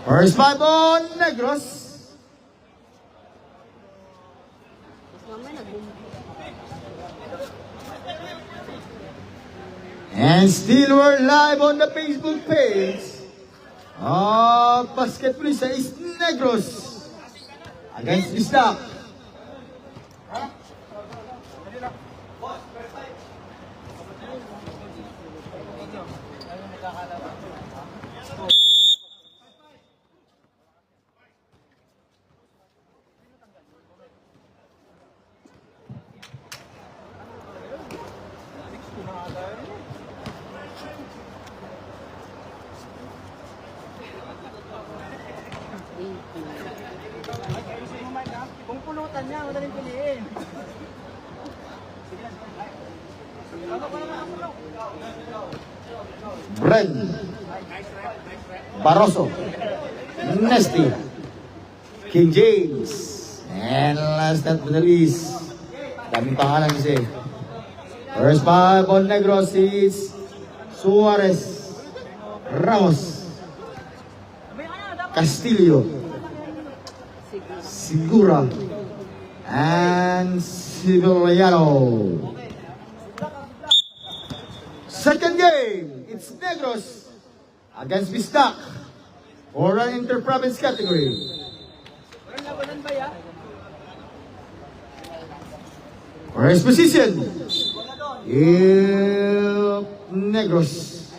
First five on Negros. And still we're live on the Facebook page of Basketballista is Negros against Bisdak. Kung pulutan niya, madaling piliin. Bren Barroso, Nesty, King James, and last but not the least, daming pangalan kasi. First five on Negros is Suarez, Ramos, Castillo, Segura, and Civiliano. Second game, it's Negros against Bisdak for an inter-province category. First position, Negros.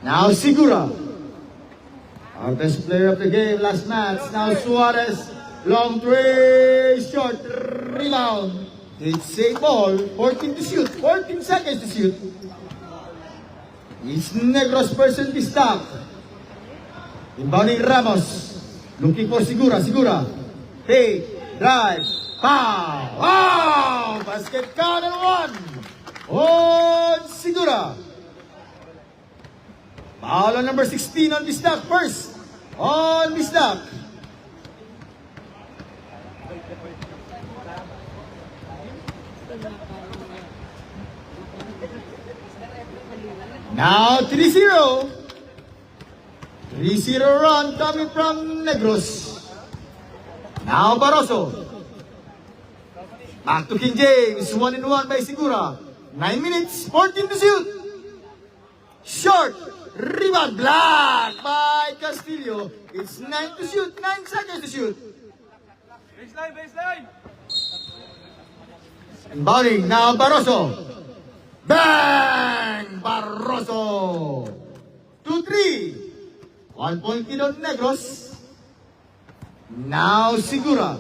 Now Segura, our best player of the game last match. Now Suarez, long three, short rebound. It's a ball, 14 to shoot, 14 seconds to shoot. It's Negros person Bisdak. Inbounding Ramos, looking for Segura, Segura. Hey, drive, pow! Wow! Basket count and one on Segura. Foul on number 16 on Bisdak first. On Bisdak. Now 3-0. 3-0 run coming from Negros. Now Barroso. Back to King James. 1-1 by Segura. 9 minutes, 14 to shoot. Short. Rebound blocked by Castillo. It's 9 to shoot, 9 seconds to shoot. Baseline, baseline. Inbounding now Barroso. Bang! Barroso. 2-3. 1 point lead on Negros. Now Segura.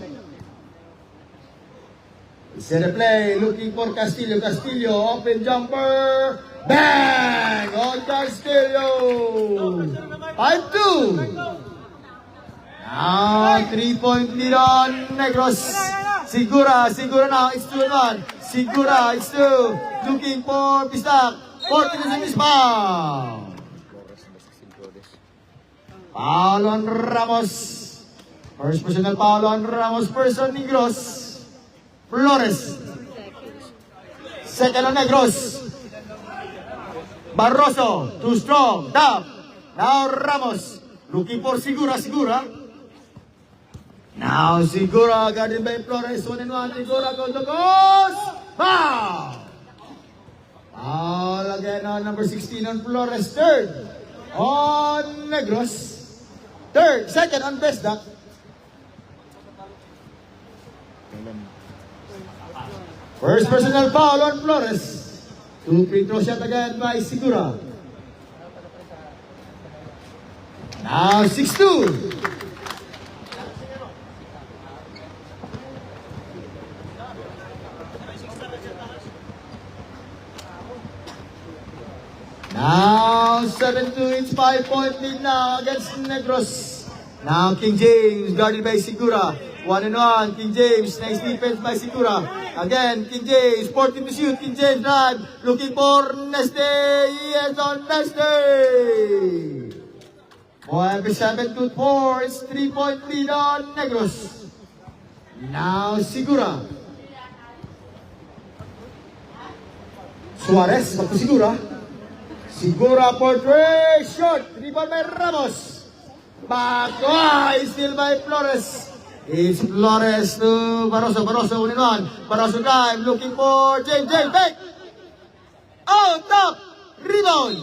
Set a play, looking for Castillo. Castillo, open jumper. Bang! On Castillo. 5-2. Now 3-point lead on Negros. Segura, Segura now. It's 2-1. Segura, it's 2. Looking for Bisdak. 14 is in his foul. Foul on Ramos. First personal foul on Ramos. Person Negros. Flores. Second on Negros. Barroso. Too strong. Down. Now Ramos. Looking for Segura. Segura. Now Segura. Guarded by Flores. 1-1. Segura goes to goes. Foul. Foul again on number 16 on Flores. Third on Negros. Second on Bisdak. First personal foul on Flores. 2 free throw shot again by Segura. Now 6-2. Now 7-2, it's 5-point lead now against Negros. Now King James guarded by Segura. 1-1, King James, nice defense by Segura. Again, King James, 14 to shoot. King James drive, looking for Nesty. Yes, on Nesty. Boy, 7-4, it's 3-point lead on Negros. Now Segura. Suarez, back to Segura. Sigura for three, short, rebound by Ramos. Back, still by Flores. It's Flores to Barroso, Barroso 1-1. Barroso drive, looking for James, back. Oh, top, rebound.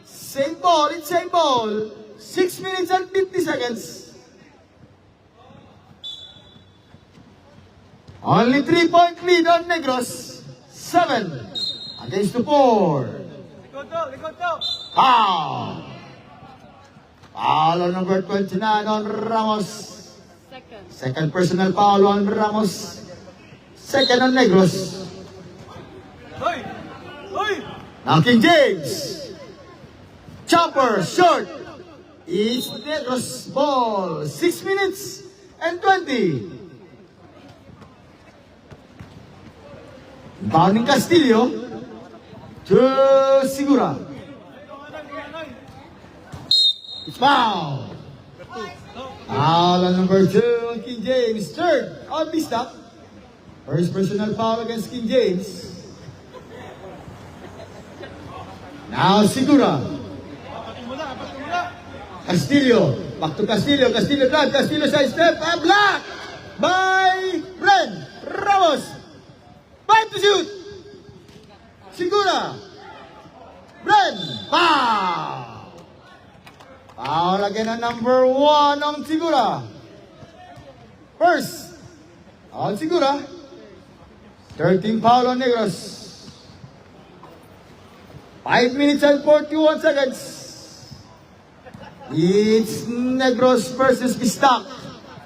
Same ball, it's same ball. 6 minutes and 50 seconds. Only 3-point lead on Negros. 7 against 4. Likod to. Foul! Foul on number 29 on Ramos. Second personal foul on Ramos. Second on Negros. Hoy! Now King James. Chopper, short. It's Negros ball. 6 minutes and 20. Bounding Castillo to Sigura. It's foul. Foul on number 2 on King James. Third on Vista. First personal foul against King James. Now Sigura. Castillo. Back to Castillo. Castillo drive. Castillo side step. And block by Ren Ramos. 5 to shoot. Sigura. Ren. Foul. Foul again on number 1 on Sigura. First on Sigura. 13 foul on Negros. 5 minutes and 41 seconds. It's Negros versus Bistac.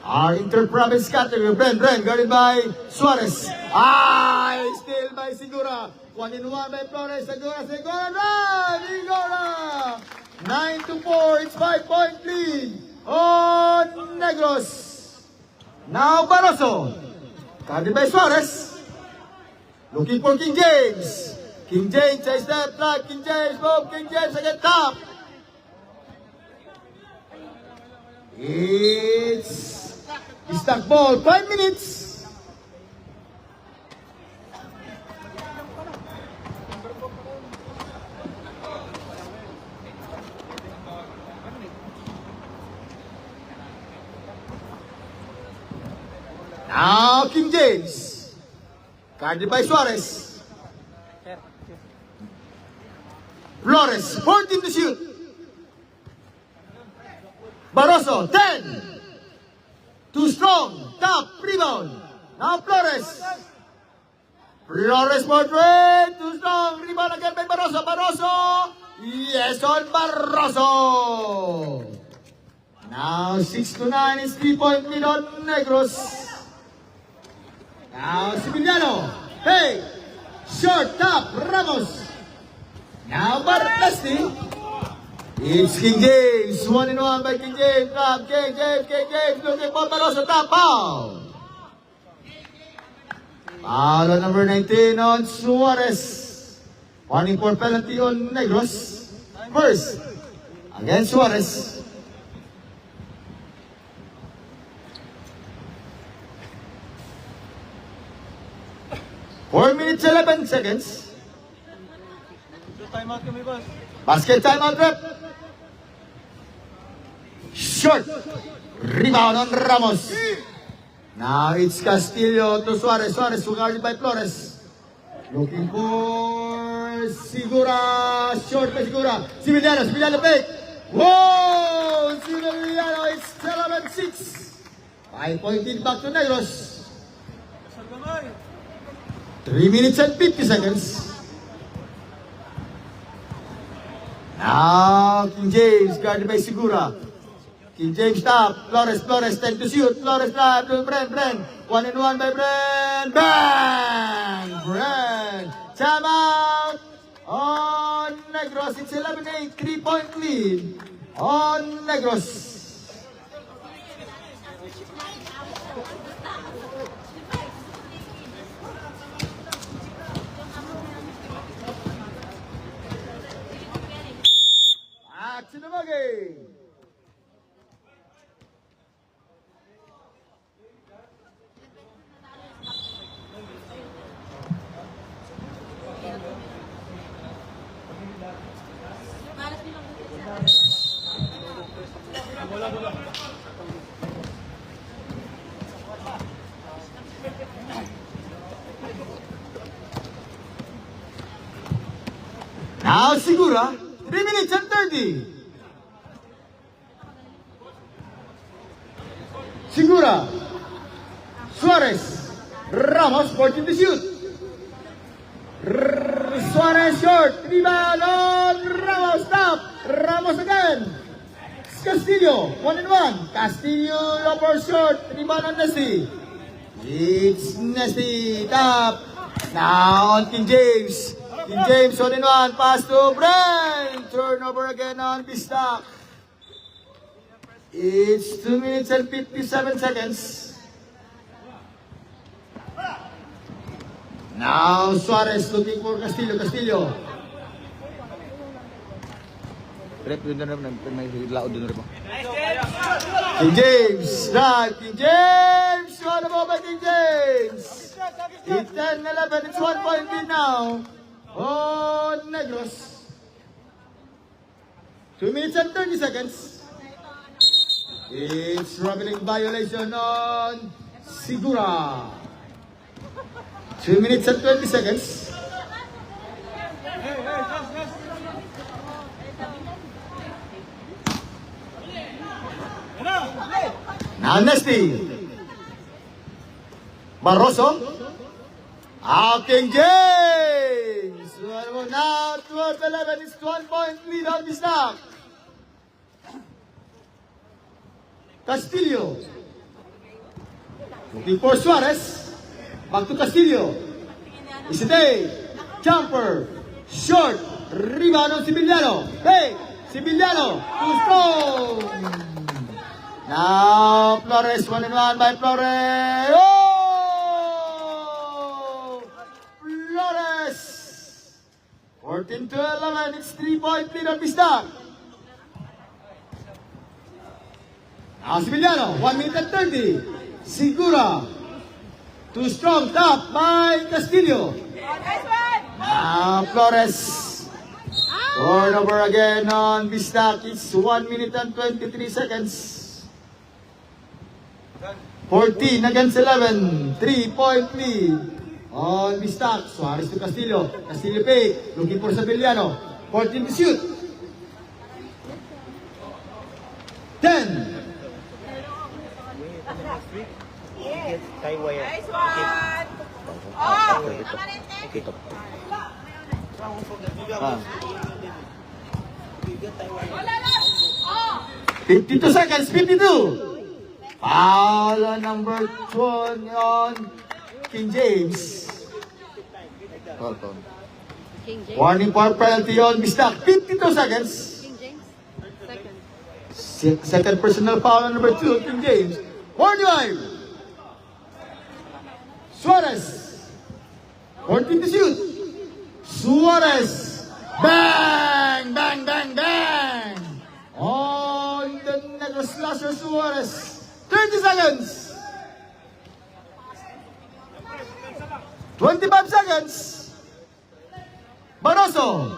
Our inter-province category. Bren guarded by Suarez. Still by Sigura. 1-1 by Flores. Sigura drive. Sigura. 9-4. It's 5-point lead on Negros. Now Barroso. Guarded by Suarez. Looking for King James. King James, side step, flat. King James, move. King James again, top. It's Bistac ball. 5 minutes. Now King James. Guarded by Suarez. Flores, 14 to shoot. Barroso, 10. Too strong. Top, rebound. Now Flores. Flores for three. Too strong. Rebound again by Barroso. Barroso. Yes, on Barroso. Now 6-9 is 3-point lead on Negros. Now Siciliano. Hey. Short, top, Ramos. Now Bartasti. It's King James. 1-1 by King James. Top, King James. Looking for Barroso. Top, foul. Foul on number 19 on Suarez. Warning for penalty on Negros. First, against Suarez. Four minutes, 11 seconds. Time out kami, boss. Basket timeout rep. Short. Rebound on Ramos. Now it's Castillo to Suarez. Suarez guarded by Flores. Looking for Sigura. Short by Sigura. Siciliano fake. Whoa! Siciliano, it's 11-6. 5-point lead back to Negros. 3 minutes and 50 seconds. Now, King James, guarded by Sigura. King James top. Flores, 10 to shoot. Flores drive to Bren. 1-1 by Bren. Bang! Bren. Time out on Negros. It's 11-8. 3-point lead on Negros. Action na game. Now Segura, 3 minutes and 30. Segura, Suarez, Ramos, 14 to shoot. Suarez short, rebound on Ramos, stop. Ramos again. Castillo, 1-1. Castillo, lower short, rebound on Nesty. It's Nesty, top. Now on King James. King James, 1-1. Pass to Brent. Turnover again on Bistak. It's 2 minutes and 57 seconds. Now Suarez looking for Castillo. Castillo. Rep, doon na rin, may laod doon rin po. King James. Right. King James. What about by King James? It's 10-11. It's 1 point lead now. On Negros. 2 minutes and 30 seconds. It's rubbing violation on Segura. 2 minutes and 20 seconds. Now Nesty. Barroso. King James. Now 12-11. It's 1 point lead on this knock. Castillo. Looking for Suarez. Back to Castillo. Isitay. Jumper. Short. Rebound on Sibiliano. Hey! Sibiliano. Too strong. Now Flores. 1-1 by Flores. Oh! Flores. 14-11. It's 3 point lead on Bistak. Now Sibiliano, 1 minute and 30. Segura. Too strong, top by Castillo. Now Flores. Turnover again on Bistak. It's 1 minute and 23 seconds. 14 against 11. 3 point lead on Bistak. Suarez to Castillo. Castillo fake. Looking for Sibiliano. 14 to shoot. 10. Nice one! Oh! Okay, top. 52 seconds, 52. Foul on number 2 on King James. Hold on. King James. Warning for penalty on Bistak. 52 seconds. King James. Second personal foul on number 2 on King James. 45. Suarez. 14 to shoot. Suarez. Bang! Bang! Bang! Bang! On the Negros slasher Suarez. 30 seconds. 25 seconds. Barroso.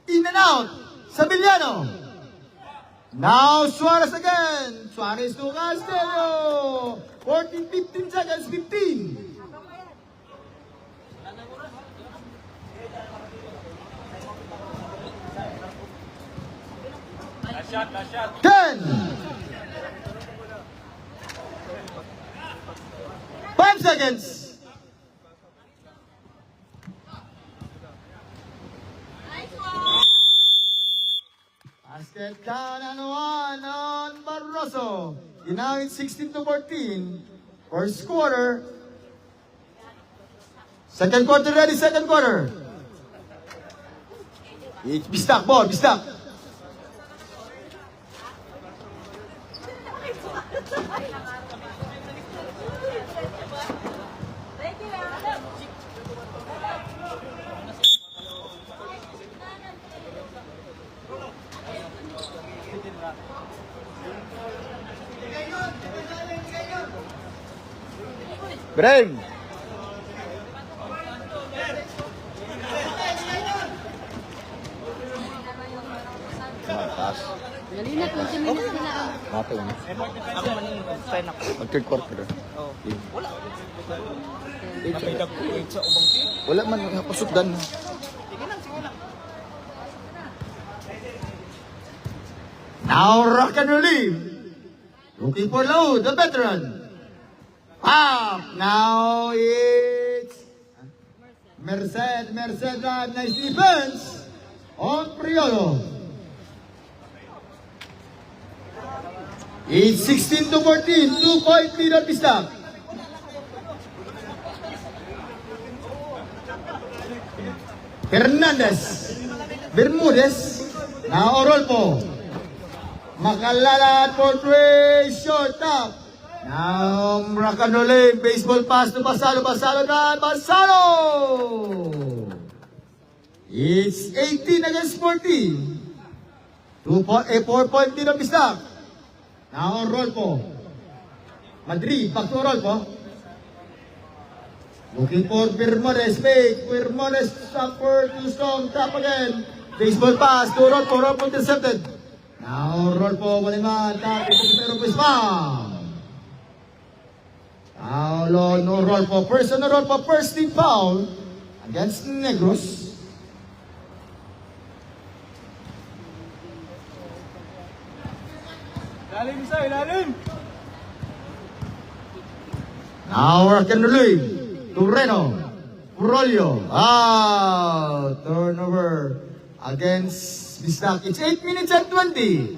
In and out. Sibiliano. Now Suarez again. Suarez to Castillo. 14, 15 seconds. 15. Last shot. 10. 5 seconds. Basket down and 1 on Barroso. And now it's 16 to 14. First quarter. Second quarter ready, second quarter. It's Bistak ball, Bistak. Breng! Taas. Dali na, 20 minutes na lang. Mati mo. Mag-third quarter. Wala man, pasugdan. Now rock and relief. Looking for Laud, the veteran. Up. Now it's Merced. Merced drive. Nice defense on Priolo. It's 16 to 14. 2-point lead on Bistak. Hernandez. Bermudez. Now Orolpo. Makalala for three. Short up. Now Racanole. Baseball pass to Basalo. Basalo drive. Basalo. It's 18 against 14. 4-point lead on Bistak. Now Orolpo. Madrid, back to Orolpo. Looking for Bermudez, fake. Bermudez, upper, too strong, tap again. Baseball pass to Orolpo. Orolpo intercepted. Now Orolpo, man, tap, pero Bispak. Now Lon Orolpo, first on Orolpo, first team foul against Negros. Ilalim isa, ilalim! Now work and relief. Tureno. Purolio. Turnover against Bistak. It's 8 minutes and 20.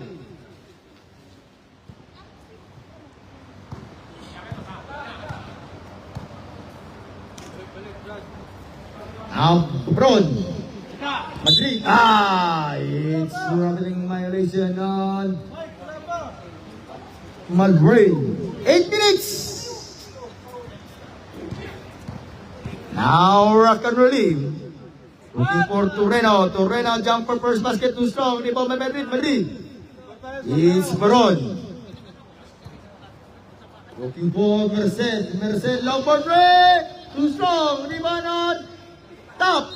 Now, Bron. Madrid. It's traveling violation on Madrid. 8 minutes. Now, rock and relief. Looking for Tureno. Tureno jump for first basket, too strong. Di ba Madrid? Madrid. It's Baron. Looking for Merced. Merced, long for three. Too strong. Di ba not? Top.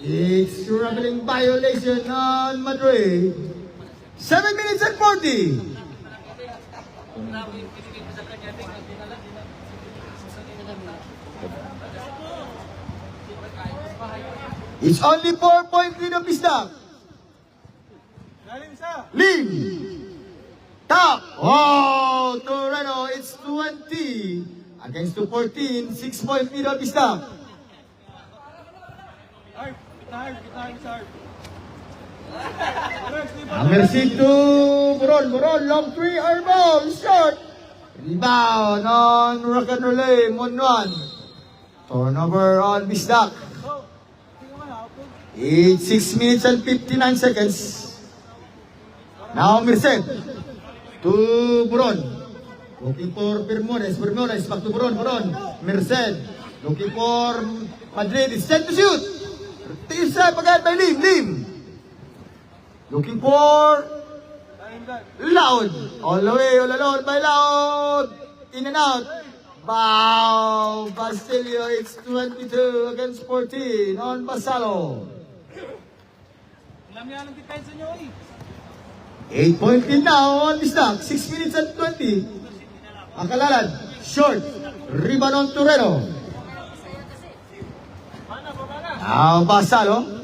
It's traveling violation on Madrid. 7 minutes and 40. It's only 4-point lead of Bistak. Ilalim isa! Lim. Top. Oh, Toreno. It's 20 against 14. 6-point lead of Bistak. Harp! Kita harp, harp! Mercy to Buron. Buron, long three, airball, short. Rebound on Racanole, Monwan. Turnover on Bistak. It's 6 minutes and 59 seconds. Now Merced to Buron. Looking for Bermudez. Bermudez, back to Buron. Buron. Merced. Looking for Madrid. It's set to shoot. T-step again by Lim. Lim. Looking for Laud. All the way, all alone by Laud. In and out. Bow. Basilio, it's 22 against 14 on Basalo. Alam niya ang depensa niyo eh! 8-point lead now on Bistak. 6 minutes and 20. Akalalad. Short. Rebound on Tureno. Now Basalo.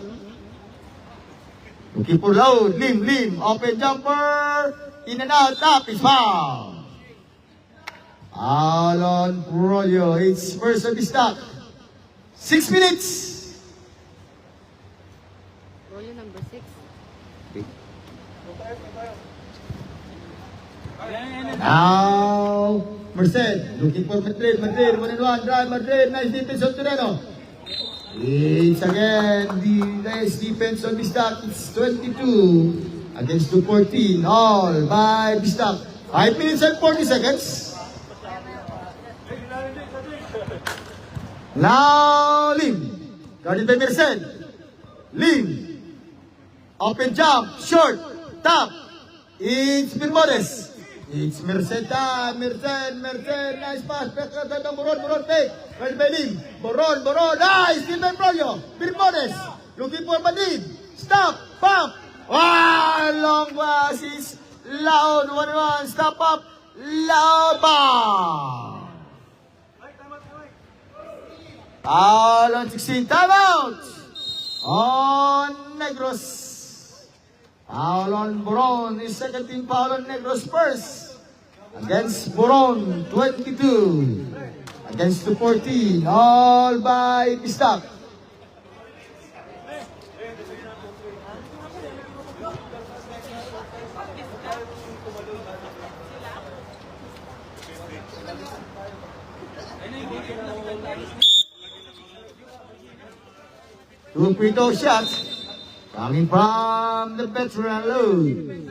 Looking for Laud. Lim. Lim. Open jumper. In and out. Tap is foul. Alon Purolio. It's first on Bistak. 6 minutes. Rolyo number 6. Now Merced. Looking for Madrid. Madrid. 1-1. Drive Madrid. Nice defense on Tureno. It's again the nice defense on Bistak. It's 22 against 214. All by Bistak. 5 minutes and 40 seconds. Now Lim. Guarded by Merced. Lim. Open jump. Short. Top. It's Bermudez. It's Merced time. Merced. Nice pass. Back to Boron. Boron fake. Guarded by Lim. Boron. Nice. Still by Brolio. Bermudez. Looking for Madrid. Stop. Pump. Wow. Long pass. It's Laud. 1-1. Stop up. Laud. Ball. Foul on 16. Timeout on Negros. Foul on Boron. His second team foul on Negros first. Against Boron, 22. Against the 14. All by Pistak. Two free throw shots coming from the veteran load.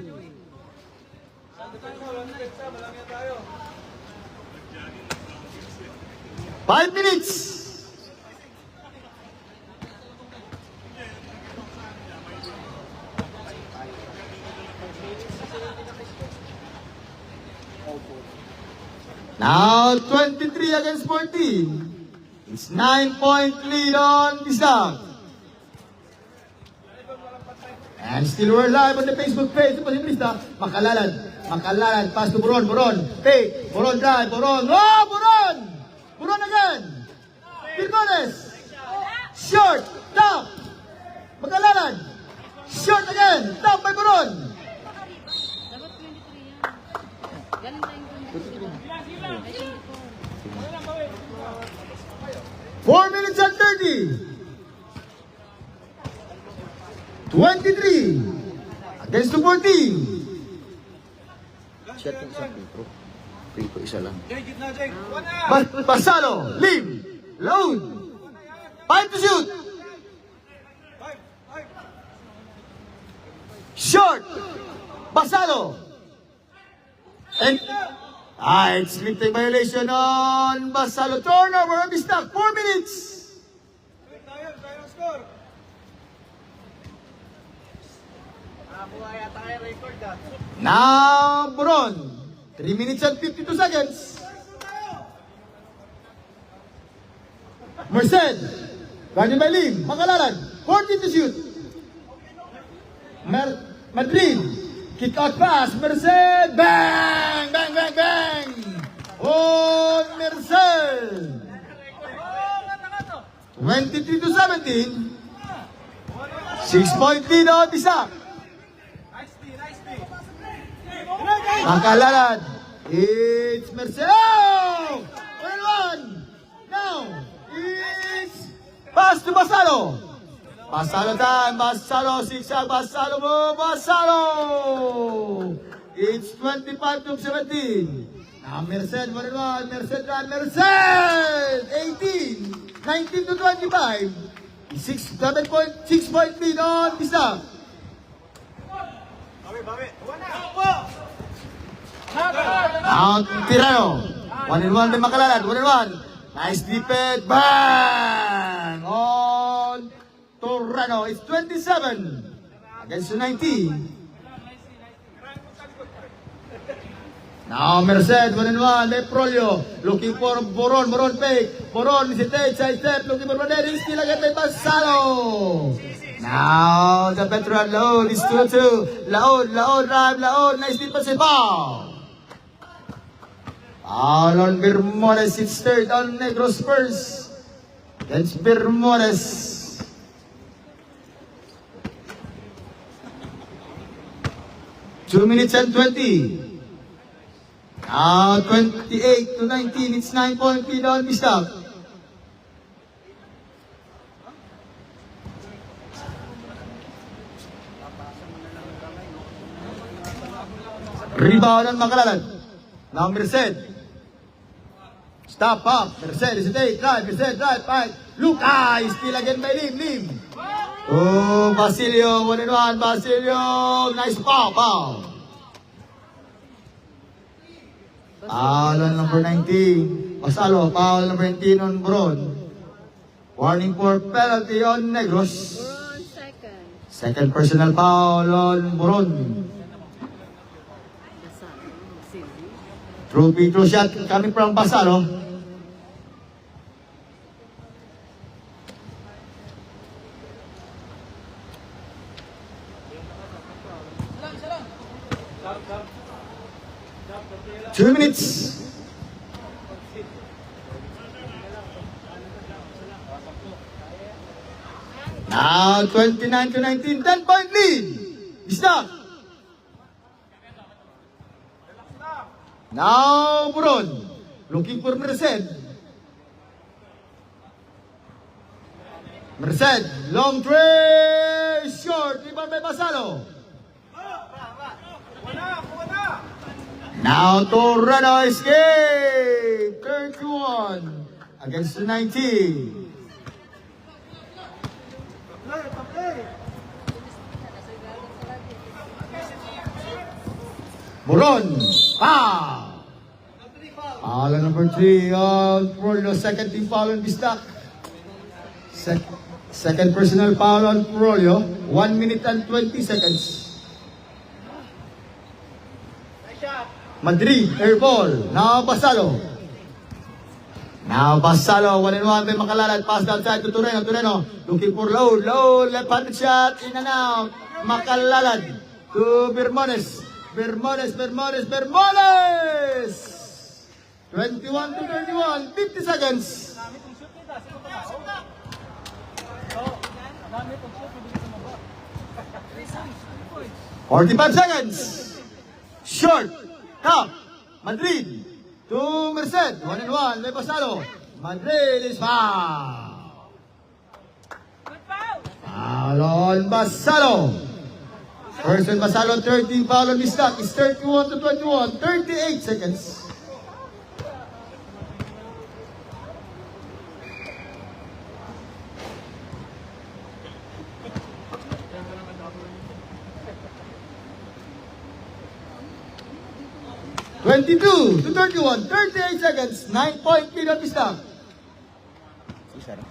Five minutes. Now 23 against 14. It's 9-point lead on Bisang. And still we're live on the Facebook page. Ito po si Brista. Makalalad. Pass to Boron. Fake. Boron drive. Boron. Oh, Boron! Boron again. Pirmones. Short. Top. Makalalad. Short again. Top by Boron. Dapat 23 yan. Galing tayong 23. Ay, 24. 4 minutes and 30. 23 against the 14. Shot yung isang free throw. Free throw isa lang. Jay, gitna, Jay. One out. Basalo, Lim, Load, 5 to shoot. Short, Basalo. And it's lifting violation on Basalo. Turnover, Bistak, 4 minutes. Tayo ang score. Now, Boron, 3 minutes and 52 seconds. Merced, guarded by Lim, Makalaran, 14 to shoot. Madrid, kick out pass, Merced, bang, bang, bang, bang. Oh, Merced. 23 to 17. 6-point lead on Bisang. Makalaran. It's Merced. Oh! 1-1. Now, it's pass to Basalo. Basalo time. Basalo. Zigzag. Basalo mo. Basalo. It's 25 to 17. Now, Merced. 1-1. Merced run. Merced. 18. 19 to 25. 6-point lead on Bisang. Now, Tirano. 1-1 by Makalaran. 1-1. Nice defense. Bang! On Torano. It's 27 against 19. Now, Merced. 1-1. Leprolio. Looking for Boron. Boron fake. Boron hesitate. Side step. Looking for Roderi. Still again by Basalo. Now, the veteran Laon is 2-2. Laon drive. Laon. Nice defensive ball. Alon Bermores, it's third on Negros first. Against Bermores. Two minutes and 20. Now 28 to 19. It's 9-point lead on Bistak. Rebound on Makalaran. Now Merced. Stop up. Merced is a drive. Merced drive. Fight. Look. Still again by Lim. Oh, Basilio. 1-1. Basilio. Nice foul. Foul on number 19. Basalo. Foul number 19 on Boron. Warning for penalty on Negros. Boron, second. Second personal foul on Boron. Basalo. Silly. True free throw shot coming from Basalo. Two minutes. Now 29 to 19, 10-point lead. Bisdak. Now, Buron. Looking for Merced. Merced. Long tray. Short. Rebound by Basalo. Now, Torreno escape. 31 against the 19. Buron. Foul. Foul on number 3 on Prolio. Second team foul on Bisdak. Second personal foul on Prolio. 1 minute and 20 seconds. Madrid, air ball. Now Basalo. Now Basalo, 1-1 by Makalalad. Pass outside to Torreno. Torreno looking for load. Load, left-handed shot. In and out. Makalalad to Bermones. Bermones. 21 to 31. 50 seconds. 45 seconds. Short. Top. Madrid to Merced. 1-1. May Basalo. Madrid is foul. Foul on Basalo. First on Basalo, 13 foul on Bisdak. It's 31 to 21. 38 seconds. (22 to 31), 38 seconds, 9-point lead on Bisdak. Isa na.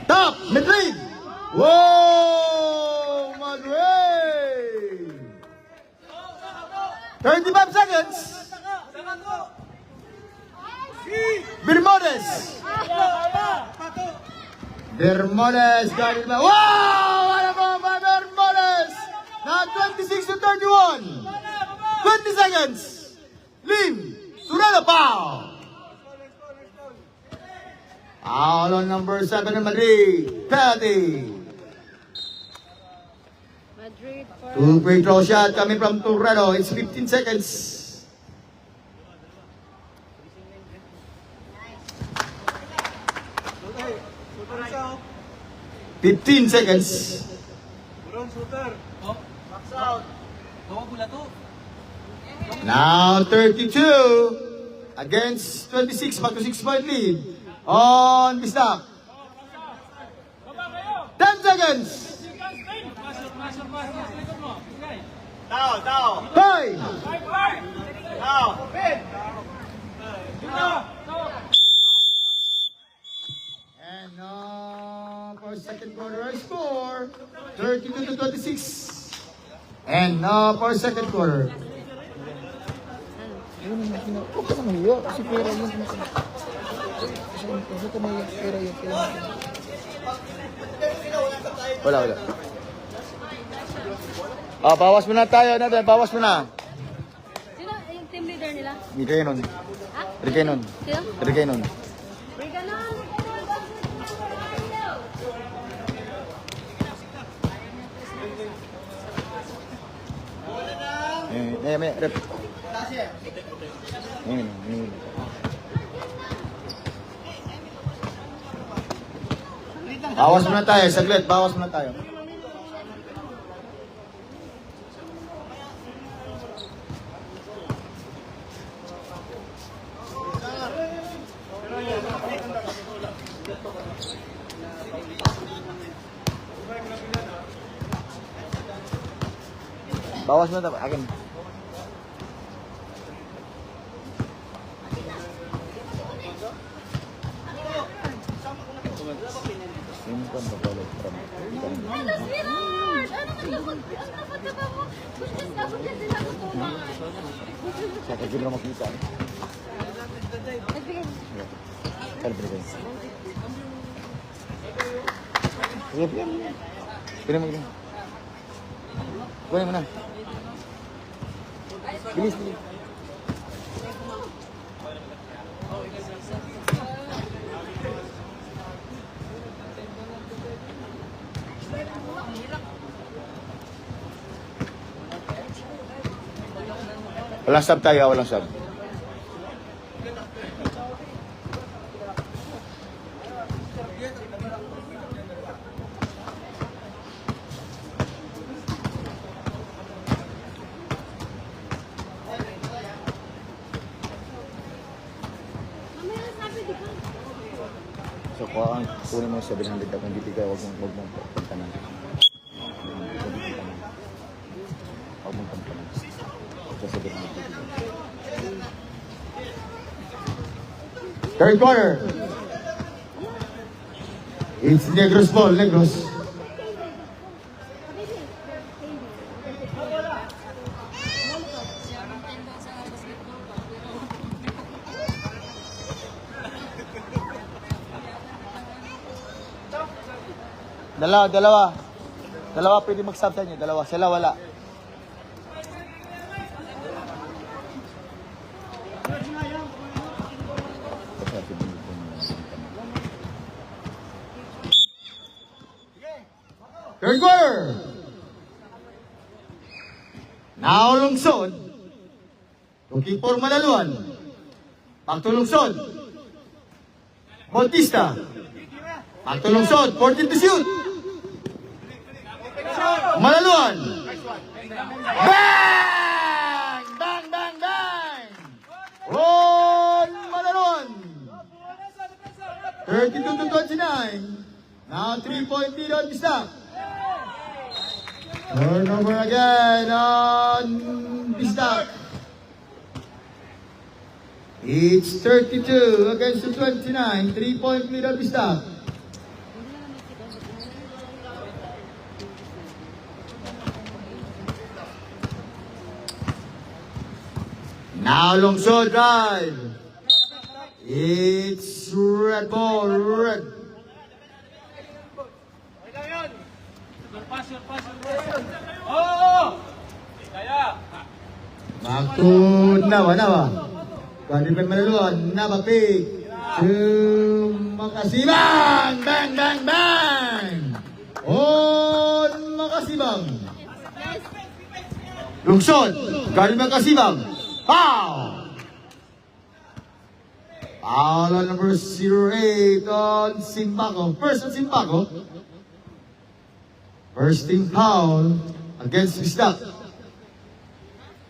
Top, Madrid! Whoa, Madrid! 35 seconds. Bermones! Bermones got it back. Wow! What a bomb by Bermones! Now 26 to 31. 20 seconds. Lim, Torreno, foul. Foul on number 7 in Madrid. Penalty. Madrid for... Two free throw shot coming from Torreno. It's 15 seconds. 15 seconds. Now 32 against 26. Back to 6-point lead on Bisdak. 10 seconds. Five. And for second quarter score, 32 to 26. And for second quarter. Huwag ka na mahiya. Kasi pera yun. Huwag ka mahiya. Pera yun. Wala. Bawas muna tayo natin. Bawas muna. Sino yung team leader nila? Ricanon. Ha? Ricanon. Sino? Ricanon. Reganon! May rep. Bawas muna tayo. Saglit. Bawas muna tayo. Bawas muna tayo. Akin. Sa kagin na makita. Kalbrin. Pili mo. Kunin mo na. Bilis. Walang sub tayo, walang sub. Mamaya sabi, di ba? So, kunin mo yung 700 at hindi ka, huwag mong pantanan. Huwag mong pantanan. Sa 700. Third quarter. It's Negros ball, Negros. Dalawa pwede mag-sub sa inyo, dalawa. Sila wala. Third quarter. Now lungsod. Looking for Malaluan. Back to lungsod. Bautista. Back to lungsod. 14 to shoot. Malaluan. Bang! Bang, bang, bang! On Malaluan. 32 to 29. Now 3-point lead on Bisdak. Turnover again on Bisdak. It's 32 against the 29. 3-point lead on Bisdak. Now Lungsod drive. It's red ball, red. Pass. Oh! Kaya! Back to Nawa. Gandhi pa Malaluan. Nawa pick. To Makasibang. Bang, bang, bang. On Makasibang. Lungsod. Gandhi Makasibang. Foul. Foul on number 08 on Simbako. First on Simbako. First team foul against Bisdak.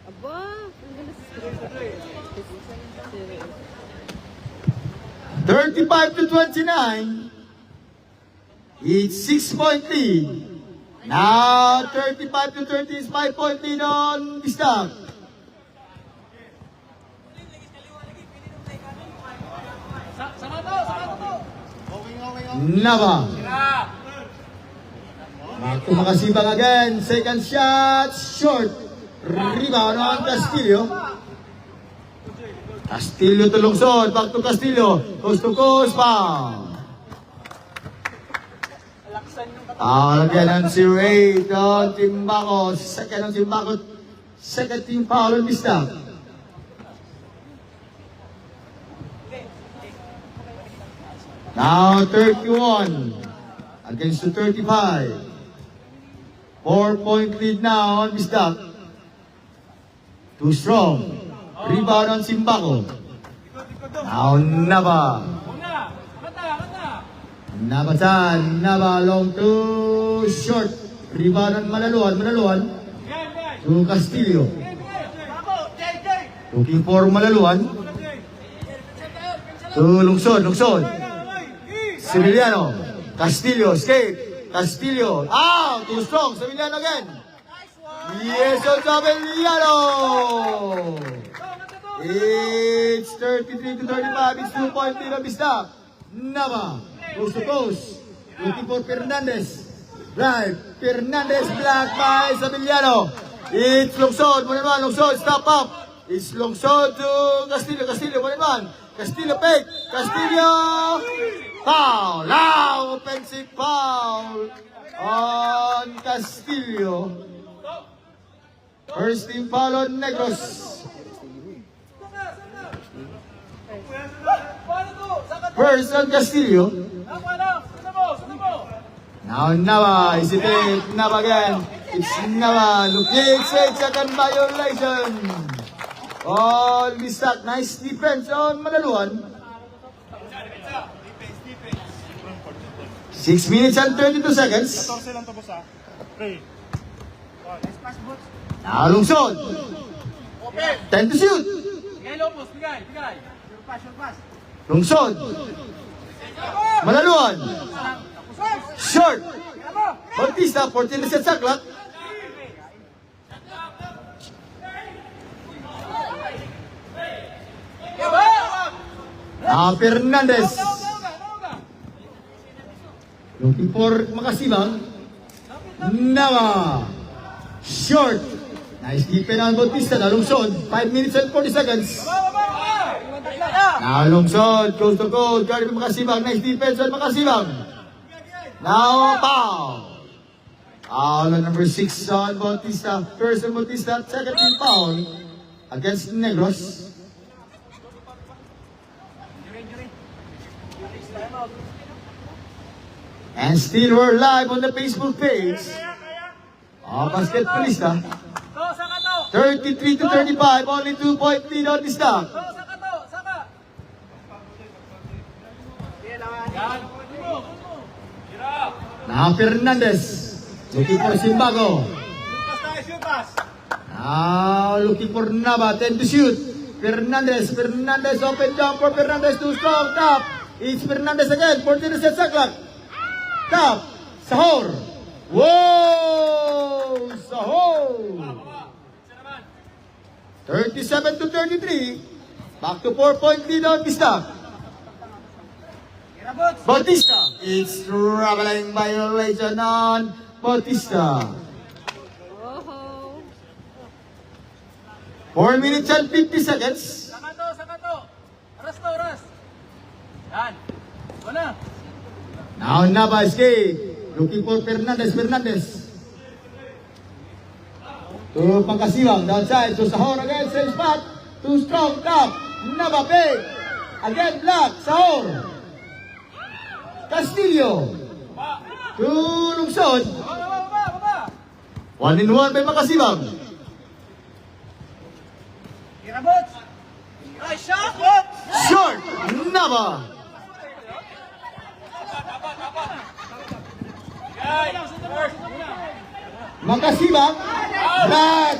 Aba, ang galas. 35 to 29. It's 6-point lead. Now 35 to 30 is 5-point lead on Bisdak. Sama to! Nava. Back to Makasibang again. Second shot. Short. Rebound on Castillo. Castillo to Lungsod. Back to Castillo. Coast to coast. Foul. Foul again on 08 on Timbako. Second on Timbako. Second team foul on Bisdak. Now 31 against the 35. 4-point lead now on Bisdak. Too strong. Rebound on Simbako. Now Nava. Nava long to short. Rebound on Malaluan. To Castillo. Looking for Malaluan. To Lungsod. Sevillano. Castillo. Escape. Castillo. Too strong. Sevillano again. Yes, on Sevillano. It's 33 to 35. It's 2-point lead on Bisdak. Nava. Coast to coast. Looking for Fernandez. Drive. Fernandez blocked by Sevillano. It's Lungsod. 1-1. Lungsod. Stop up. It's Lungsod to Castillo. 1-1. Castillo pick. Castillo. Foul. Now offensive foul on Castillo. First team foul on Negros. First on Castillo. Now Nava. Is it Nava again? It's Nava. Look, it's second violation. All Bisak. Nice defense on Manaluan. 6 minutes and 32 seconds. 14 lang tapos ah. 3. Nalungsod. 10 to shoot. Bigay Lopos, bigay. Lungsod. Manaluan. Short. Bautista, 14 na set sa clock. Fernandez. Looking for Makasibang. Nama. Short. Nice defense on Bautista. Nalungsod. 5 minutes and 40 seconds. Nalungsod. Coast to coast. Guard by Makasibang. Nice defense on Makasibang. Now, foul. Foul on number 6 on Bautista. First on Bautista. Second team foul against Negros. And still we're live on the Facebook page. Basketballista. 33 to 35. Only 2-point lead on this time. Now Fernandez. Looking for Simbago. Now looking for Nava. 10 to shoot. Fernandez. Fernandez open jumper. Fernandez too strong. Top. It's Fernandez again. 14 sets sa clock. Top. Sahor. Whoa! Sahor. 37 to 33. Back to 4-point lead on Vista. Bautista. It's traveling violation on Bautista. 4 minutes and 50 seconds. Sakato. Oras. Yan. Wala. Now Nava escape. Looking for Fernandez. To Pangasiwang. Downside. To Sahor again. Same spot. Too strong. Top. Nava big. Again block. Sahor. Castillo. To Lungsod. Baba. 1-in-1 by Makasibang. Short. Nava. Makasibang. Black.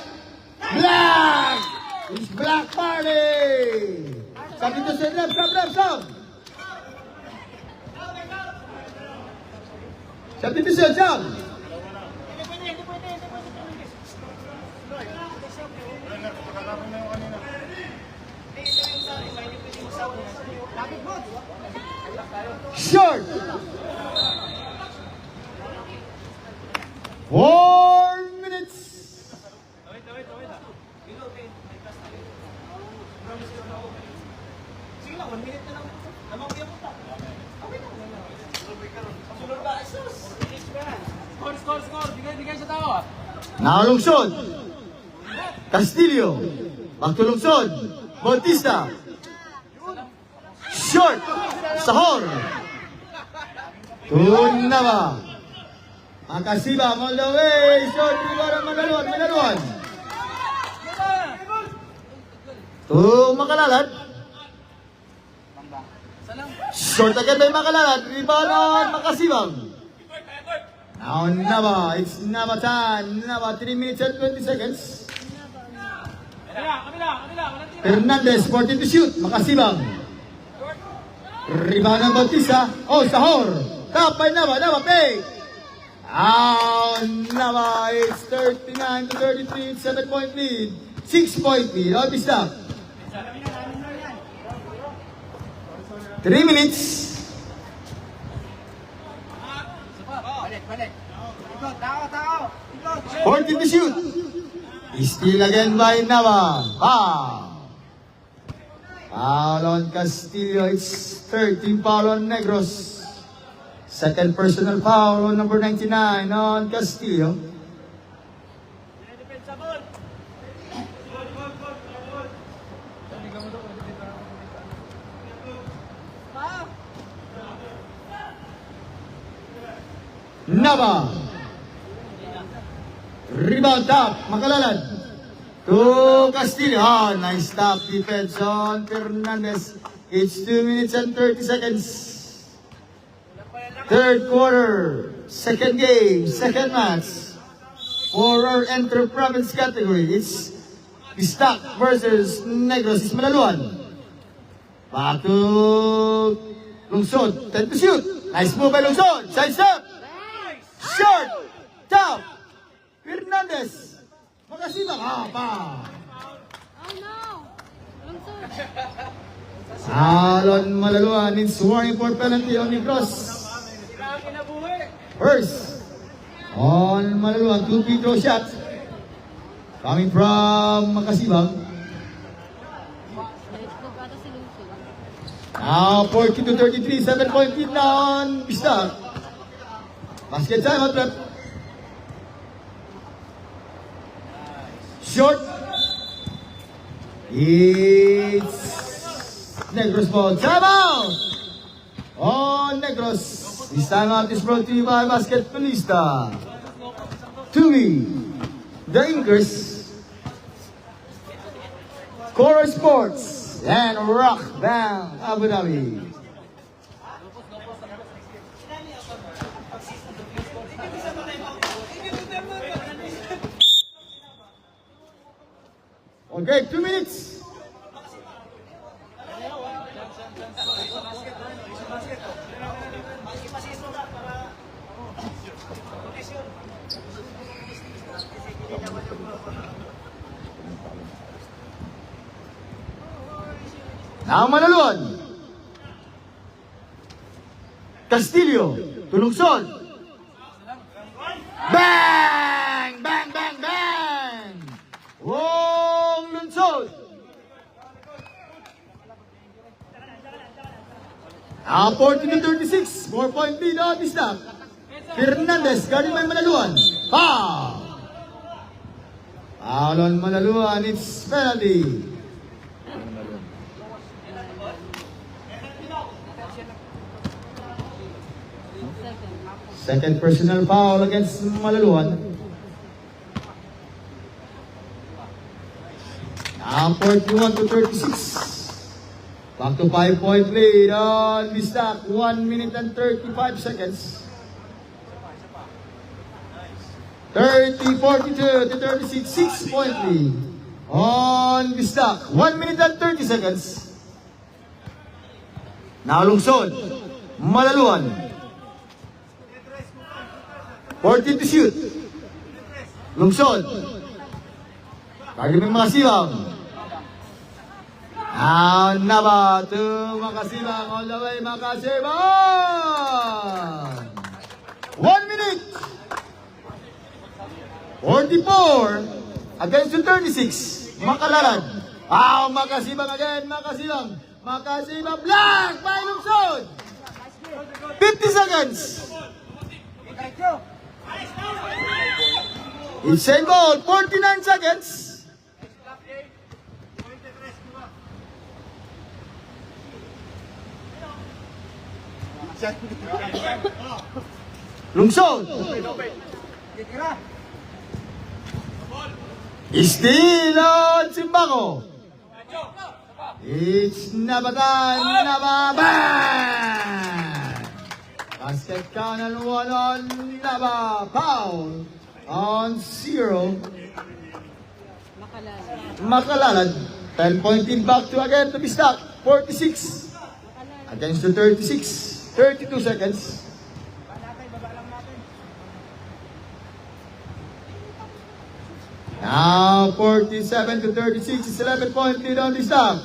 It's Black Party. Sabi to sa sub. Sabi to sa sub. Short. 4 minutes. Score. Bigay sa tao ah. Nalungsod. Castillo. Back to Lungsod. Bautista. Short. Sahor. Tunava. Makasibang all the way. Short. Manaluan. To Makalalad. Short again by Makalalad. Rebound on Makasibang. Now Nava. It's Nava time. Nava 3 minutes and 20 seconds. Kabila. Fernandez 14 to shoot. Makasibang. Rebound ng Bautista. Oh, Sahor. Top by Nava. Nava pay. Nava. It's 39 to 33. 7-point lead. 6-point lead. Bautista. 3 minutes. Balik. Tao. 14 to shoot. Still again by Nava. Foul on Castillo. It's 13 foul on Negros. Second personal foul on number 99 on Castillo. Nava. Rebound top. Makalalad. to Castillo. Oh, nice stop defense on Fernandez. It's 2 minutes and 30 seconds. Third quarter, second game, second match for our inter-province category. It's Bistac versus Negros. It's Malaluan. Back to Lungsod. 10 to shoot. Nice move by Lungsod. Side step. Short. Top. Fernandez. Makasibang. Pa. Oh no! Lungsod. Alon Malaluan needs warning for penalty on Negros. First. On Malaluan. 2 free throw shots. Coming from Makasibang. Ito pa ata si Lungsod. Now 40 to 33. 7-point lead na on Bistac. Basket time, hot rep. Short. It's Negros ball. Time out! On Negros. This time out is brought to you by Basketballista. Tumi. The Inkers. Core Sports. And Rock Band Abu Dhabi. Okay, 2 minutes. Now Malaluan. Castillo. Tulungsod. Bang! Bang! Bang! Bang! Wong Lunsod. Now 40 to 36. 4-point lead on this snap. Fernandez guarded by Malaluan. Foul! Foul on Malaluan. It's penalty. Second personal foul against Malaluan. Now 41 to 36. Back to 5-point lead on Bistac. 1 minute and 35 seconds. 42 to 36. 6-point lead on Bistac. 1 minute and 30 seconds. Now Lungsod. Malaluan. 14 to shoot. Lungsod. Kaya may Makasibang. Now Nava to Makasibang. All the way Makasibang. 1 minute. 44 against the 36. Makalalad. Makasibang again. Makasibang. Makasibang. Black by Lungsod. 50 seconds. It's a goal, 49 seconds. Lungsod. Still on Simbaco. It's Nabatan, Nababang. Basket count and 1 on Naba. Foul on 0. Makalalad. 10-point lead back to again to Bistac. 46 against the 36. 32 seconds. Now 47 to 36. It's 11-point lead on Bistac.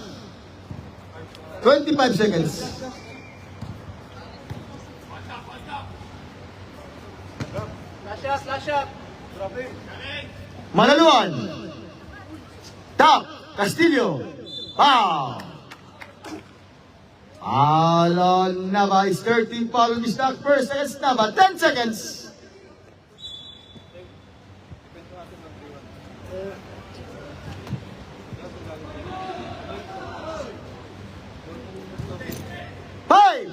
25 seconds. Slash up. Malaluan. Top. Castillo. Foul. Alon Nava is 13 foul on Bistac. First against Nava. 10 seconds. Five.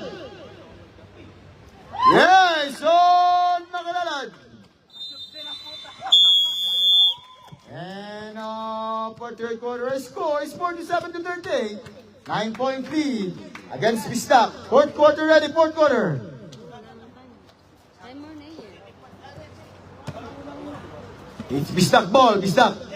Yes, on Makalalad. And 38. 9-point lead against Bistak. Fourth quarter ready, fourth quarter. Timer na yun. It's Bistak ball, Bistak. 47.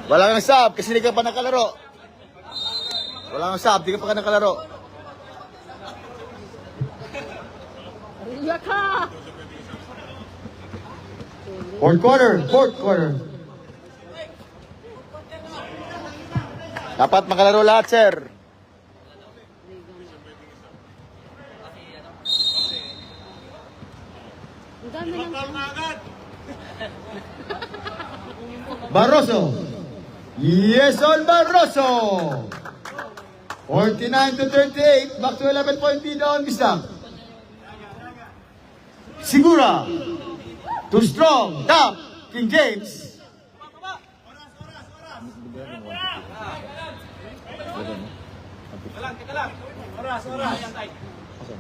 Wala kang sub kasi di ka pa nakalaro. Wala kang sub, di ka pa nakalaro. Riya ka! Fourth quarter, fourth quarter. Dapat makalaro lahat, sir. Ang dami ng Barroso. Yes, on Barroso. 49 to 38. Back to 11-point lead on Bistak. Sigura. Too strong. Top. King James. Kita lang. Oras. Yan, tay. Asan?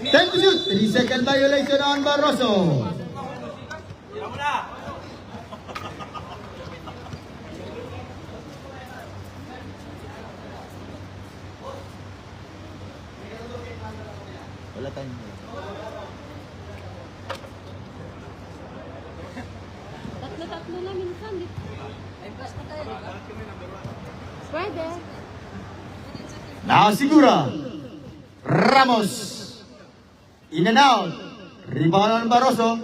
10 to shoot. 3-second violation on Barroso. Kamu na. Wala tayong... tatlo na minsan. Ay, basta tayo. Pwede. Now Sigura. Ramos. In and out. Rebound on Barroso.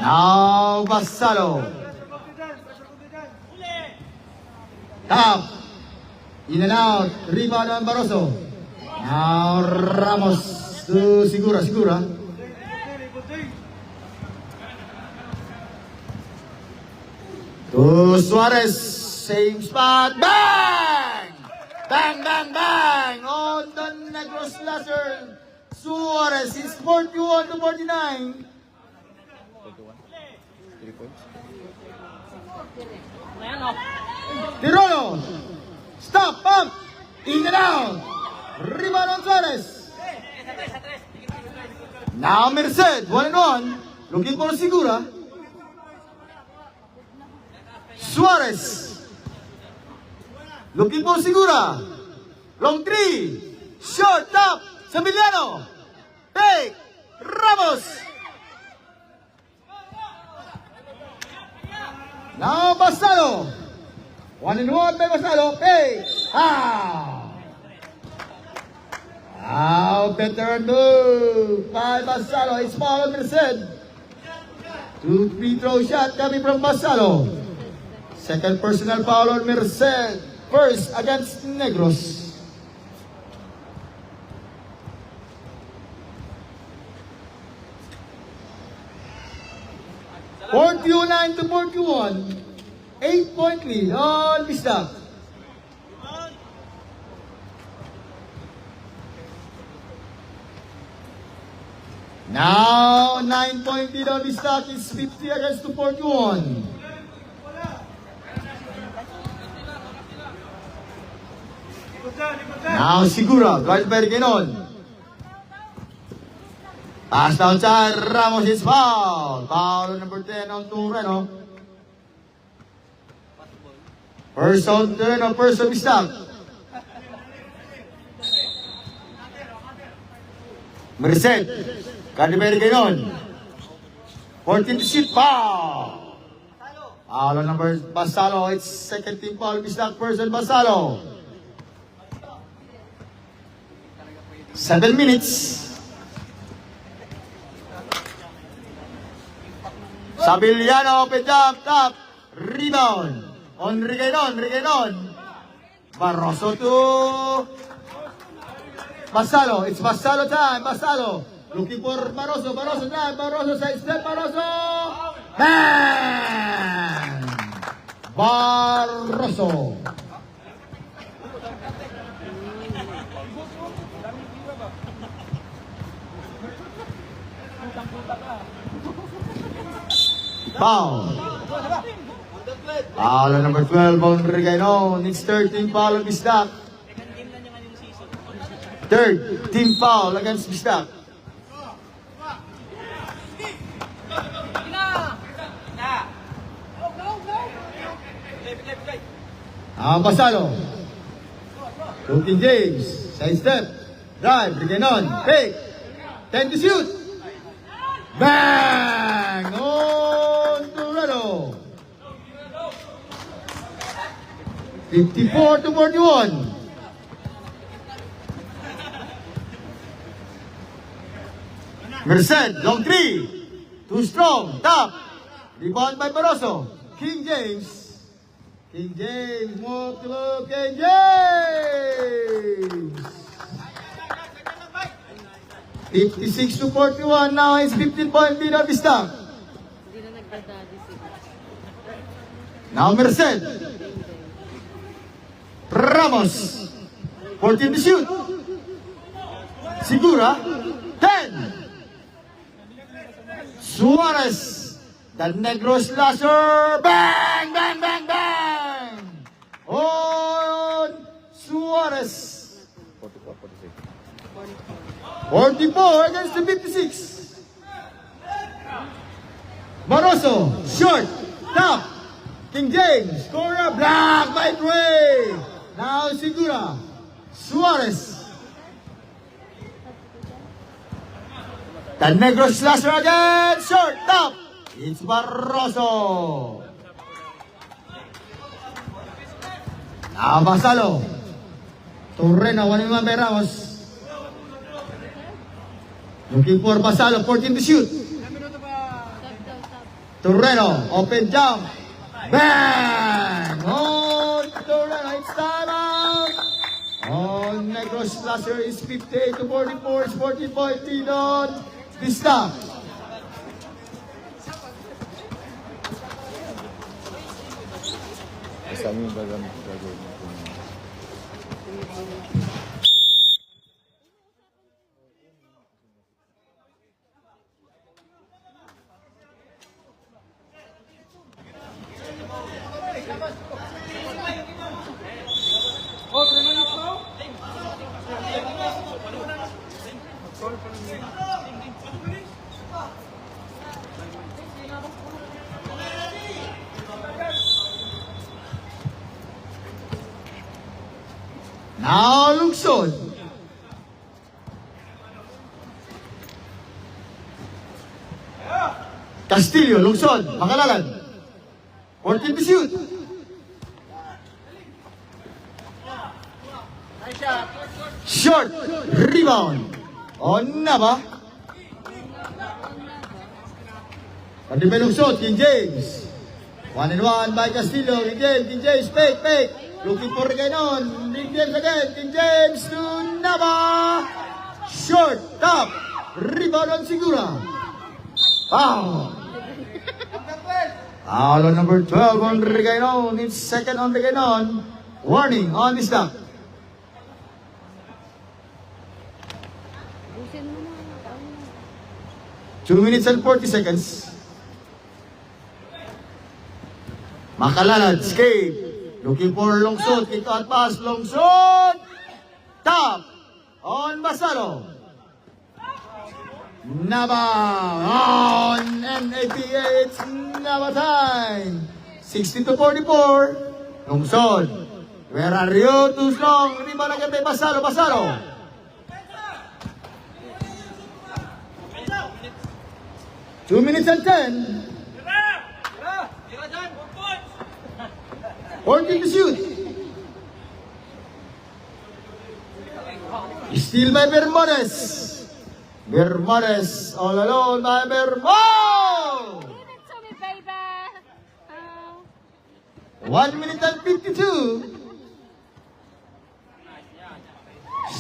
Now Basalo. Top. In and out. Rebound on Barroso. Now Ramos to Sigura. Sigura. To Suarez. Same spot. Bang! Bang, bang, bang! On the Negros Laser. Suarez is 41 to 49. 3 points. Ayan, oh. Tirolo. Stop, pump. In and out. Rebound on Suarez. Now Merced. 1-1. Looking for Sigura. Suarez. Looking for Sigura. Long three. Short top. Samiliano. Fake. Ramos. Now Basalo. 1-1 by Basalo. Fake. Better move by Basalo. It's foul on Merced. 2 free throw shot coming from Basalo. Second personal foul on Merced. First against Negros. (49 to 41). 8-point lead on Bistak. Now 9-point lead on Bistak is 50 against 41. Now Sigura, guard by Reguenon. Pass down side, Ramos is foul. Foul on number 10 on Tureno. First on Tureno, first on Bistak. Merced, guard by Reguenon. 14 to shoot, foul. Foul on number Basalo, it's second team foul, Bistak, first on Basalo. 7 minutes. Sabiliano, open jump, top, rebound. On Reguenon, Reguenon. Barroso to Basalo. It's Basalo time, Basalo. Looking for Barroso, Barroso time, Barroso side step, Barroso. Bang! Barroso. Foul. Foul on number 12 on Regano. It's third team foul on Bisdak. Third team foul against Bisdak. Basalo. King James. Side step. Drive. Reganon. Fake. 10 to shoot. Bang! On Dorado. 54 to 41. Merced, long three. Too strong. Top. Rebound by Barroso. King James. King James, move to King James. 56 to 41. Now it's 15-point lead on Bisdak. Hindi na nagdadadi sila. Now Merced. Ramos. 14 to shoot. Segura. 10. Suarez. The Negro Slasher. Bang! Bang! Bang! Bang! On Suarez. 44 against the 56. Barroso. Short. Top. King James. Corner. Block by Dre. Now Segura. Suarez. The Negro Slasher again. Short. Top. It's Barroso. Now Basalo. Torrena, 1-1 by Ramos. Looking for Basalo, 14 to shoot. Torreno, open jump. Bang! On Torreno, it's time out. On Negro Slasher is 58 to 44. It's 40-point lead on Bisdak. Saan yung gagawin natin? Now Lungsod. Castillo, Lungsod, Makalalan. 14 to shoot. Short. Rebound. On na ba? Pati ba Lungsod, King James. 1-1 by Castillo. King James, fake. Looking for Reganon. King James again. King James to Nava. Short. Top. Rebound on Segura. Foul. Foul on number 12 on Reganon. It's second on Reganon. Warning on this dock. Busin mo na. 2 minutes and 40 seconds. Makalalad. Escape. Looking for Lungsod. Kick out pass. Lungsod. Top. On Basalo. Nava. On NAPA. It's Nava time. 60 to 44. Lungsod. Where are you? Too strong. Hindi ba naganda Basalo? 2 minutes and 10. 14 to shoot. Steal by Bermudez. Bermudez all alone by Bermo. Give it to me, baby. 1 minute and 52.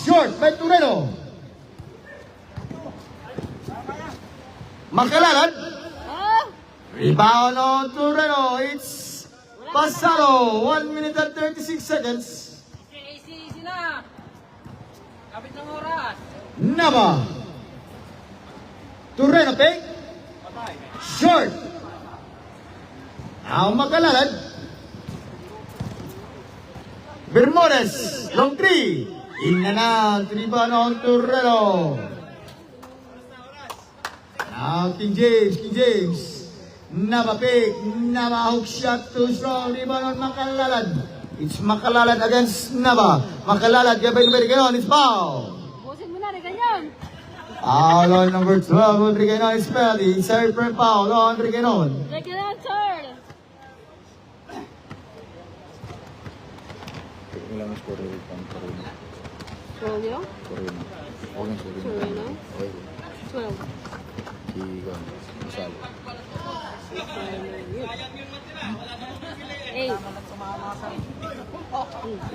Short by Torreno. Makalalan. Oh! Rebound on Torreno. It's Basalo. 1 minute and 36 seconds. Easy na. Kapit ng oras. Nava. Torreno, fake. Short. Now Makalalad. Bermores, long three. In na na, rebound on Torrero. Now King James. Nabapik, hook shot too strong. Rebound on Makalalad. It's Makalalad against Naba. Makalalad, gabay number ganon, it's foul. Busin mo na, ganyan. Foul on number 12, Rodriganon is penalty. Serve for a foul on Rodriganon. Ganyan, third. Ilang score ulit ang Torino. Rolio? Torino. Okay, sorry. Torino? Okay. 12. Si Juan. Masalo. 8.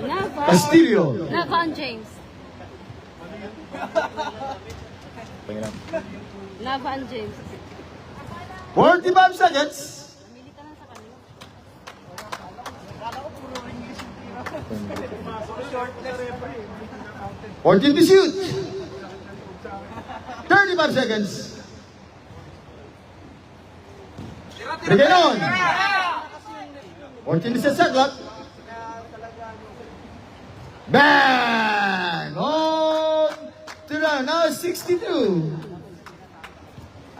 Nava. Castillo. Nava and James. Pangilan. Nava and James. 45 seconds. Namili ka lang sa kanila. 14 to shoot. 35 seconds. Rodriganon. 14 to set clock. Bang! On to the now 62.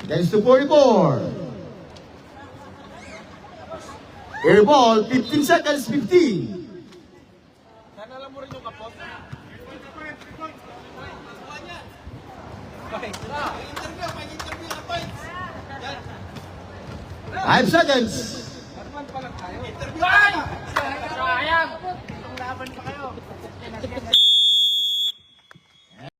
Against the 44. Air ball, 15 seconds, 15. Nanala mo rin yung kapot. 5 seconds. Batman pa lang tayo.